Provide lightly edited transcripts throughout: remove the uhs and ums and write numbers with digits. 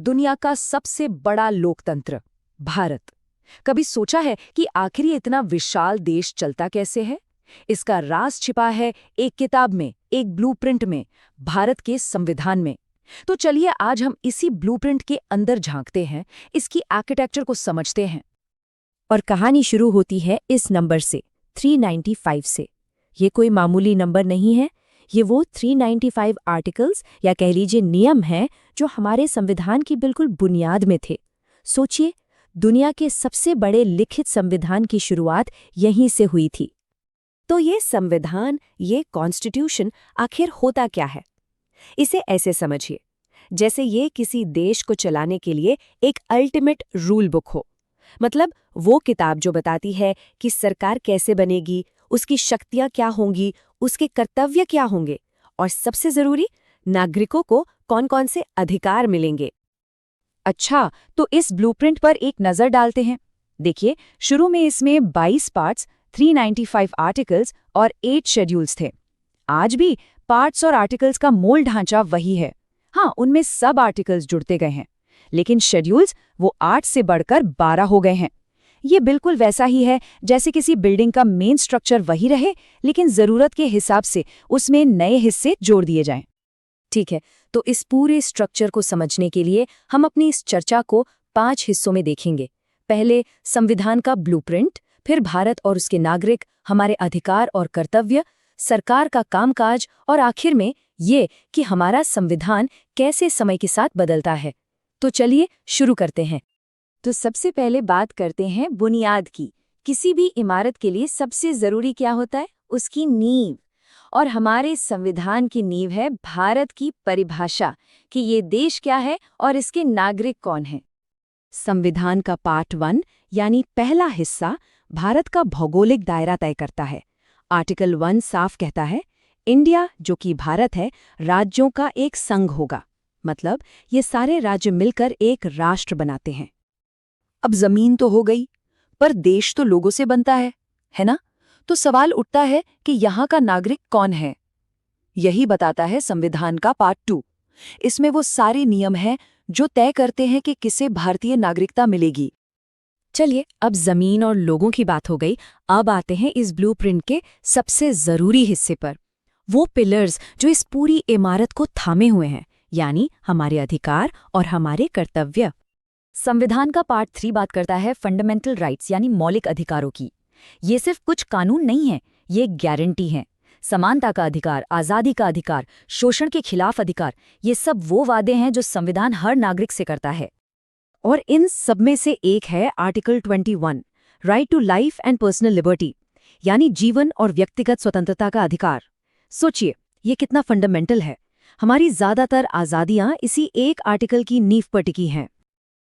दुनिया का सबसे बड़ा लोकतंत्र भारत। कभी सोचा है कि आखिर ये इतना विशाल देश चलता कैसे है? इसका राज छिपा है एक किताब में, एक ब्लूप्रिंट में, भारत के संविधान में। तो चलिए आज हम इसी ब्लूप्रिंट के अंदर झांकते हैं, इसकी आर्किटेक्चर को समझते हैं। और कहानी शुरू होती है इस नंबर से, 395 से। ये कोई मामूली नंबर नहीं है, ये वो 395 आर्टिकल्स या कह लीजिए नियम हैं जो हमारे संविधान की बिल्कुल बुनियाद में थे। सोचिए, दुनिया के सबसे बड़े लिखित संविधान की शुरुआत यहीं से हुई थी। तो ये संविधान, ये कॉन्स्टिट्यूशन आखिर होता क्या है? इसे ऐसे समझिए, जैसे ये किसी देश को चलाने के लिए एक अल्टीमेट रूल बुक हो। मतलब वो किताब जो बताती है कि सरकार कैसे बनेगी, उसकी शक्तियां क्या होंगी, उसके कर्तव्य क्या होंगे, और सबसे जरूरी, नागरिकों को कौन-कौन से अधिकार मिलेंगे। अच्छा, तो इस ब्लूप्रिंट पर एक नज़र डालते हैं। देखिए, शुरू में इसमें 22 पार्ट्स, 395 आर्टिकल्स और 8 शेड्यूल्स थे। आज भी पार्ट्स और आर्टिकल्स का मूल ढांचा वही है। हाँ, उनमें सब आर्टिकल्स जुड़ते गए हैं, लेकिन शेड्यूल्स वो 8 से बढ़कर 12 हो गए हैं। ये बिल्कुल वैसा ही है जैसे किसी बिल्डिंग का मेन स्ट्रक्चर वही रहे, लेकिन ज़रूरत के हिसाब से उसमें नए हिस्से जोड़ दिए जाएं। ठीक है, तो इस पूरे स्ट्रक्चर को समझने के लिए हम अपनी इस चर्चा को 5 हिस्सों में देखेंगे। पहले संविधान का ब्लूप्रिंट, फिर भारत और उसके नागरिक, हमारे अधिकार और कर्तव्य, सरकार का कामकाज, और आखिर में ये कि हमारा संविधान कैसे समय के साथ बदलता है। तो चलिए शुरू करते हैं। तो सबसे पहले बात करते हैं बुनियाद की। किसी भी इमारत के लिए सबसे जरूरी क्या होता है? उसकी नींव। और हमारे संविधान की नींव है भारत की परिभाषा कि ये देश क्या है और इसके नागरिक कौन हैं। संविधान का पार्ट 1 यानी पहला हिस्सा भारत का भौगोलिक दायरा तय करता है। आर्टिकल 1 साफ कहता है, इंडिया जो कि भारत है, राज्यों का एक संघ होगा। मतलब ये सारे राज्य मिलकर एक राष्ट्र बनाते हैं। अब जमीन तो हो गई, पर देश तो लोगों से बनता है ना? तो सवाल उठता है कि यहाँ का नागरिक कौन है? यही बताता है संविधान का पार्ट 2। इसमें वो सारे नियम हैं जो तय करते हैं कि किसे भारतीय नागरिकता मिलेगी। चलिए, अब जमीन और लोगों की बात हो गई। अब आते हैं इस ब्लूप्रिंट के सबसे जरूरी हिस्से पर, वो पिलर्स जो इस पूरी इमारत को थामे हुए हैं, यानी हमारे अधिकार और हमारे कर्तव्य। संविधान का पार्ट 3 बात करता है फंडामेंटल राइट्स यानी मौलिक अधिकारों की। ये सिर्फ कुछ कानून नहीं है, ये एक गारंटी है। समानता का अधिकार, आज़ादी का अधिकार, शोषण के खिलाफ अधिकार, ये सब वो वादे हैं जो संविधान हर नागरिक से करता है। और इन सब में से एक है article 21, right to life and personal liberty, यानी जीवन और व्यक्तिगत स्वतंत्रता का अधिकार। सोचिए, ये कितना फंडामेंटल है। हमारी ज्यादातर आज़ादियां इसी एक आर्टिकल की नींव पर टिकी हैं।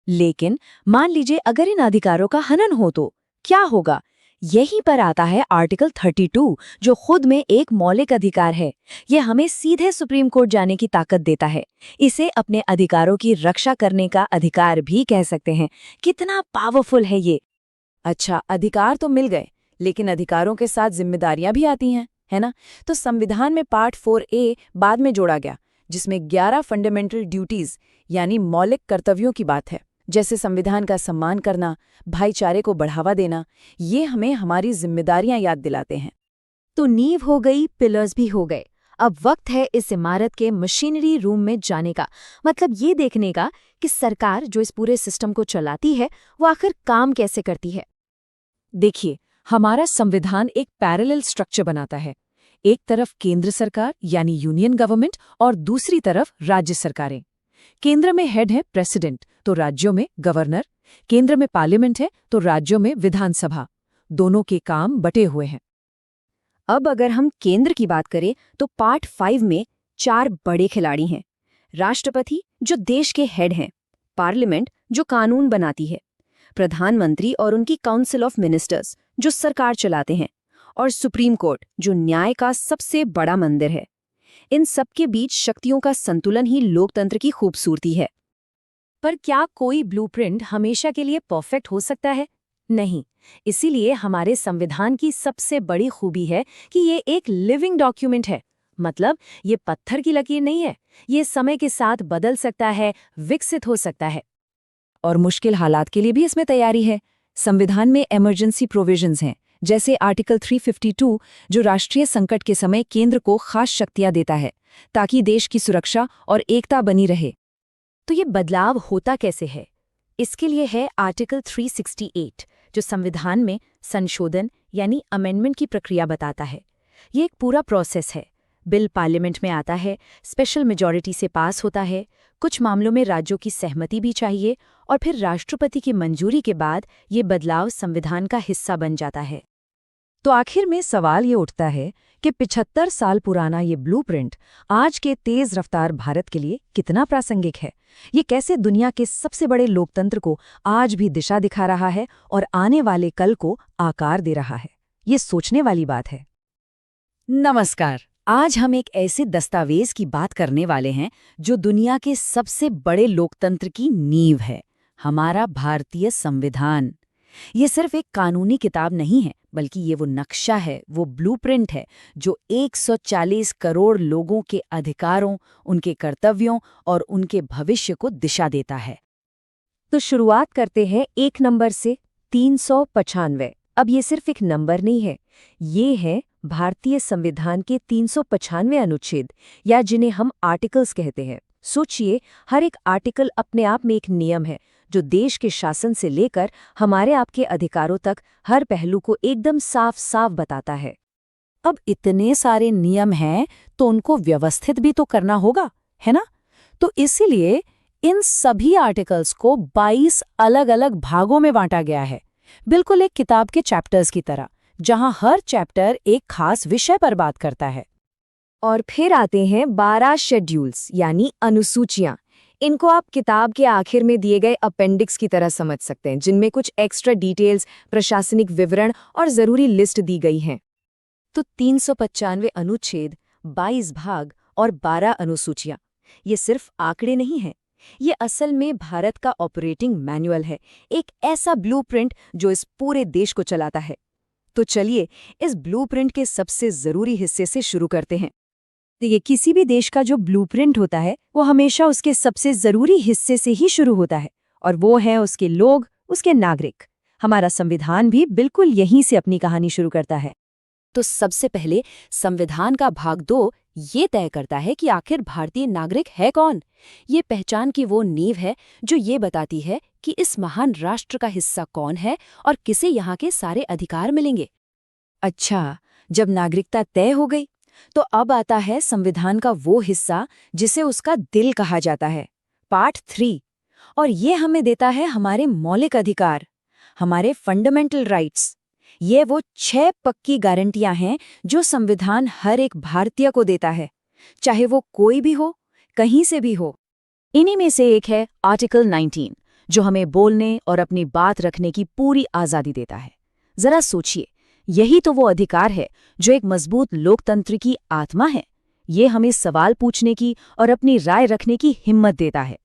लेकिन मान लीजिए अगर इन अधिकारों का हनन हो तो क्या होगा? यहीं पर आता है आर्टिकल 32, जो खुद में एक मौलिक अधिकार है। यह हमें सीधे सुप्रीम कोर्ट जाने की ताकत देता है। इसे अपने अधिकारों की रक्षा करने का अधिकार भी कह सकते हैं। कितना पावरफुल है ये। अच्छा, अधिकार तो मिल गए, लेकिन अधिकारों के साथ जिम्मेदारियां भी आती हैं, है ना? तो संविधान में पार्ट 4A बाद में जोड़ा गया, जिसमें 11 फंडामेंटल ड्यूटीज यानी मौलिक कर्तव्यों की बात है, जैसे संविधान का सम्मान करना, भाईचारे को बढ़ावा देना। ये हमें हमारी जिम्मेदारियां याद दिलाते हैं। तो नींव हो गई, पिलर्स भी हो गए। अब वक्त है इस इमारत के मशीनरी रूम में जाने का। मतलब ये देखने का कि सरकार जो इस पूरे सिस्टम को चलाती है वो आखिर काम कैसे करती है। देखिए, हमारा संविधान एक पैरेलल स्ट्रक्चर बनाता है। एक तरफ केंद्र सरकार यानी यूनियन गवर्नमेंट और दूसरी तरफ राज्य सरकारें। केंद्र में हेड है प्रेसिडेंट, तो राज्यों में गवर्नर। केंद्र में पार्लियामेंट है, तो राज्यों में विधानसभा। दोनों के काम बटे हुए हैं। अब अगर हम केंद्र की बात करें तो पार्ट 5 में 4 बड़े खिलाड़ी हैं। राष्ट्रपति जो देश के हेड हैं, पार्लियामेंट जो कानून बनाती है, प्रधानमंत्री और उनकी काउंसिल ऑफ मिनिस्टर्स जो सरकार चलाते हैं, और सुप्रीम कोर्ट जो न्याय का सबसे बड़ा मंदिर है। इन सबके बीच शक्तियों का संतुलन ही लोकतंत्र की खूबसूरती है। पर क्या कोई ब्लूप्रिंट हमेशा के लिए परफेक्ट हो सकता है? नहीं। इसीलिए हमारे संविधान की सबसे बड़ी खूबी है कि ये एक लिविंग डॉक्यूमेंट है। मतलब ये पत्थर की लकीर नहीं है, ये समय के साथ बदल सकता है, विकसित हो सकता है। और मुश्किल हालात के लिए भी इसमें तैयारी है। संविधान में इमरजेंसी प्रोविजंस हैं, जैसे आर्टिकल 352, जो राष्ट्रीय संकट के समय केंद्र को खास शक्तियां देता है, ताकि देश की सुरक्षा और एकता बनी रहे। तो ये बदलाव होता कैसे है? इसके लिए है आर्टिकल 368, जो संविधान में संशोधन यानी अमेंडमेंट की प्रक्रिया बताता है। ये एक पूरा प्रोसेस है। बिल पार्लियामेंट में आता है, स्पेशल मेजॉरिटी से पास होता है, कुछ मामलों में राज्यों की सहमति भी चाहिए, और फिर राष्ट्रपति की मंजूरी के बाद ये बदलाव संविधान का हिस्सा बन जाता है। तो आखिर में सवाल ये उठता है कि 75 साल पुराना ये ब्लूप्रिंट आज के तेज रफ्तार भारत के लिए कितना प्रासंगिक है? ये कैसे दुनिया के सबसे बड़े लोकतंत्र को आज भी दिशा दिखा रहा है और आने वाले कल को आकार दे रहा है? ये सोचने वाली बात है। नमस्कार, आज हम एक ऐसे दस्तावेज की बात करने वाले हैं जो दुनिया के सबसे बड़े लोकतंत्र की नींव है, हमारा भारतीय संविधान। ये सिर्फ एक कानूनी किताब नहीं है, बल्कि ये वो नक्शा है, वो ब्लूप्रिंट है जो 140 करोड़ लोगों के अधिकारों, उनके कर्तव्यों और उनके भविष्य को दिशा देता है। तो शुरुआत करते हैं एक नंबर से, 395। अब ये सिर्फ एक नंबर नहीं है, ये है भारतीय संविधान के 395 अनुच्छेद, या जिन्हें हम आर्टिकल्स कहते हैं। सोचिए, हर एक आर्टिकल अपने आप में एक नियम है जो देश के शासन से लेकर हमारे आपके अधिकारों तक हर पहलू को एकदम साफ साफ बताता है। अब इतने सारे नियम हैं तो उनको व्यवस्थित भी तो करना होगा, है ना? तो इसीलिए इन सभी आर्टिकल्स को 22 अलग-अलग भागों में बांटा गया है, बिल्कुल एक किताब के चैप्टर्स की तरह, जहां हर चैप्टर एक खास विषय पर बात करता है। और फिर आते हैं 12 शेड्यूल्स यानी अनुसूचियां। इनको आप किताब के आखिर में दिए गए अपेंडिक्स की तरह समझ सकते हैं, जिनमें कुछ एक्स्ट्रा डिटेल्स, प्रशासनिक विवरण और जरूरी लिस्ट दी गई हैं। तो 395 अनुच्छेद, 22 भाग और 12 अनुसूचियां, ये सिर्फ आंकड़े नहीं हैं, ये असल में भारत का ऑपरेटिंग मैनुअल है, एक ऐसा ब्लूप्रिंट जो इस पूरे देश को चलाता है। तो चलिए इस ब्लूप्रिंट के सबसे जरूरी हिस्से से शुरू करते हैं। देखिए, किसी भी देश का जो ब्लूप्रिंट होता है वो हमेशा उसके सबसे जरूरी हिस्से से ही शुरू होता है, और वो है उसके लोग, उसके नागरिक। हमारा संविधान भी बिल्कुल यहीं से अपनी कहानी शुरू करता है। तो सबसे पहले संविधान का भाग 2 ये तय करता है कि आखिर भारतीय नागरिक है कौन। ये पहचान की वो नींव है जो ये बताती है कि इस महान राष्ट्र का हिस्सा कौन है और किसे यहाँ के सारे अधिकार मिलेंगे। अच्छा, जब नागरिकता तय हो गई तो अब आता है संविधान का वो हिस्सा जिसे उसका दिल कहा जाता है, पार्ट 3। और ये हमें देता है हमारे मौलिक अधिकार, हमारे फंडामेंटल राइट्स। ये वो 6 पक्की गारंटियां हैं जो संविधान हर एक भारतीय को देता है, चाहे वो कोई भी हो, कहीं से भी हो। इन्हीं में से एक है आर्टिकल 19, जो हमें बोलने और अपनी बात रखने की पूरी आज़ादी देता है। जरा सोचिए, यही तो वो अधिकार है जो एक मजबूत लोकतंत्र की आत्मा है। ये हमें सवाल पूछने की और अपनी राय रखने की हिम्मत देता है।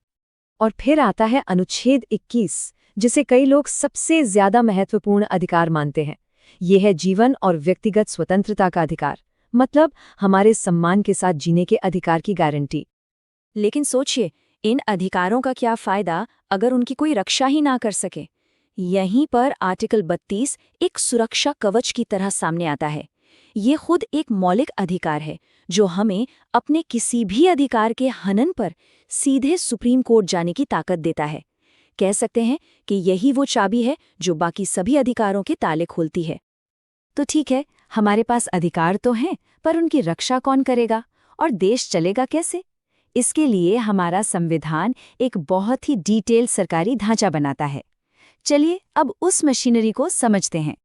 और फिर आता है अनुच्छेद 21, जिसे कई लोग सबसे ज्यादा महत्वपूर्ण अधिकार मानते हैं। ये है जीवन और व्यक्तिगत स्वतंत्रता का अधिकार, मतलब हमारे सम्मान के साथ जीने के अधिकार की गारंटी। लेकिन सोचिए, इन अधिकारों का क्या फायदा अगर उनकी कोई रक्षा ही ना कर सके? यहीं पर आर्टिकल 32 एक सुरक्षा कवच की तरह सामने आता है। ये खुद एक मौलिक अधिकार है जो हमें अपने किसी भी अधिकार के हनन पर सीधे सुप्रीम कोर्ट जाने की ताकत देता है। कह सकते हैं कि यही वो चाबी है जो बाकी सभी अधिकारों के ताले खोलती है। तो ठीक है, हमारे पास अधिकार तो हैं, पर उनकी रक्षा कौन करेगा और देश चलेगा कैसे? इसके लिए हमारा संविधान एक बहुत ही डिटेल सरकारी ढांचा बनाता है। चलिए अब उस मशीनरी को समझते हैं।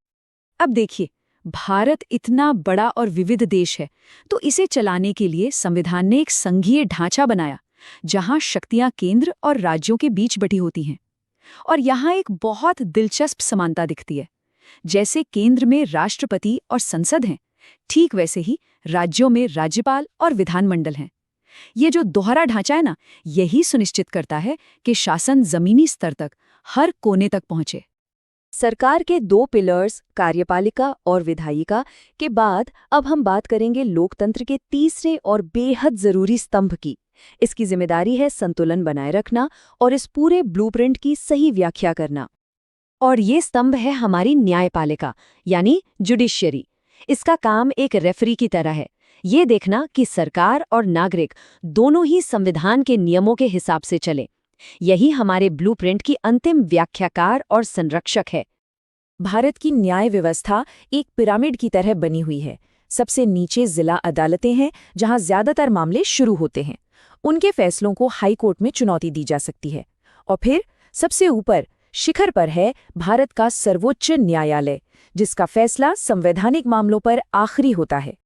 अब देखिए, भारत इतना बड़ा और विविध देश है, तो इसे चलाने के लिए संविधान ने एक संघीय ढांचा बनाया, जहां शक्तियां केंद्र और राज्यों के बीच बटी होती हैं। और यहाँ एक बहुत दिलचस्प समानता दिखती है। जैसे केंद्र में राष्ट्रपति और संसद हैं, ठीक वैसे ही राज्यों में राज्यपाल और विधानमंडल हैं। ये जो दोहरा ढांचा है ना, यही सुनिश्चित करता है कि शासन जमीनी स्तर तक, हर कोने तक पहुंचे। सरकार के 2 पिलर्स, कार्यपालिका और विधायिका के बाद अब हम बात करेंगे लोकतंत्र के तीसरे और बेहद जरूरी स्तंभ की। इसकी जिम्मेदारी है संतुलन बनाए रखना और इस पूरे ब्लूप्रिंट की सही व्याख्या करना। और ये स्तंभ है हमारी न्यायपालिका, यानी जुडिशियरी। इसका काम एक रेफरी की तरह है, ये देखना कि सरकार और नागरिक दोनों ही संविधान के नियमों के हिसाब से चले। यही हमारे ब्लूप्रिंट की अंतिम व्याख्याकार और संरक्षक है। भारत की न्याय व्यवस्था एक पिरामिड की तरह बनी हुई है। सबसे नीचे जिला अदालतें हैं, जहां ज्यादातर मामले शुरू होते हैं। उनके फैसलों को हाई कोर्ट में चुनौती दी जा सकती है। और फिर सबसे ऊपर शिखर पर है भारत का सर्वोच्च न्यायालय, जिसका फैसला संवैधानिक मामलों पर आखिरी होता है।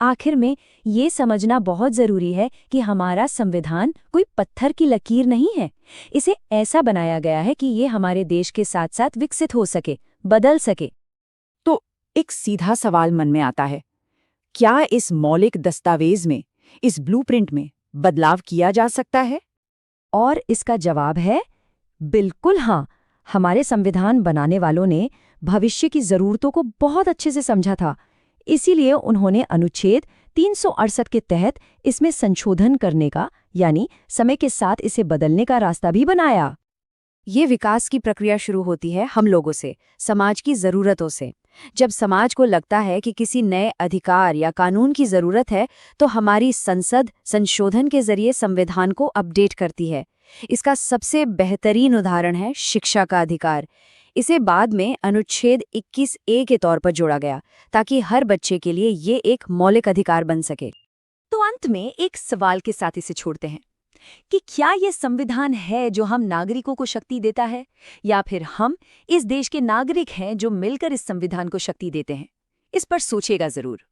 आखिर में ये समझना बहुत जरूरी है कि हमारा संविधान कोई पत्थर की लकीर नहीं है। इसे ऐसा बनाया गया है कि ये हमारे देश के साथ साथ विकसित हो सके, बदल सके। तो एक सीधा सवाल मन में आता है, क्या इस मौलिक दस्तावेज में, इस ब्लूप्रिंट में बदलाव किया जा सकता है? और इसका जवाब है बिल्कुल हाँ। हमारे संविधान बनाने वालों ने भविष्य की जरूरतों को बहुत अच्छे से समझा था। इसीलिए उन्होंने अनुच्छेद 368 के तहत इसमें संशोधन करने का, यानी समय के साथ इसे बदलने का रास्ता भी बनाया। ये विकास की प्रक्रिया शुरू होती है हम लोगों से, समाज की जरूरतों से। जब समाज को लगता है कि किसी नए अधिकार या कानून की जरूरत है, तो हमारी संसद संशोधन के जरिए संविधान को अपडेट करती है। इसका सबसे बेहतरीन उदाहरण है शिक्षा का अधिकार। इसे बाद में अनुच्छेद 21A के तौर पर जोड़ा गया, ताकि हर बच्चे के लिए ये एक मौलिक अधिकार बन सके। तो अंत में एक सवाल के साथ इसे छोड़ते हैं कि क्या ये संविधान है जो हम नागरिकों को शक्ति देता है, या फिर हम इस देश के नागरिक हैं जो मिलकर इस संविधान को शक्ति देते हैं? इस पर सोचिएगा जरूर।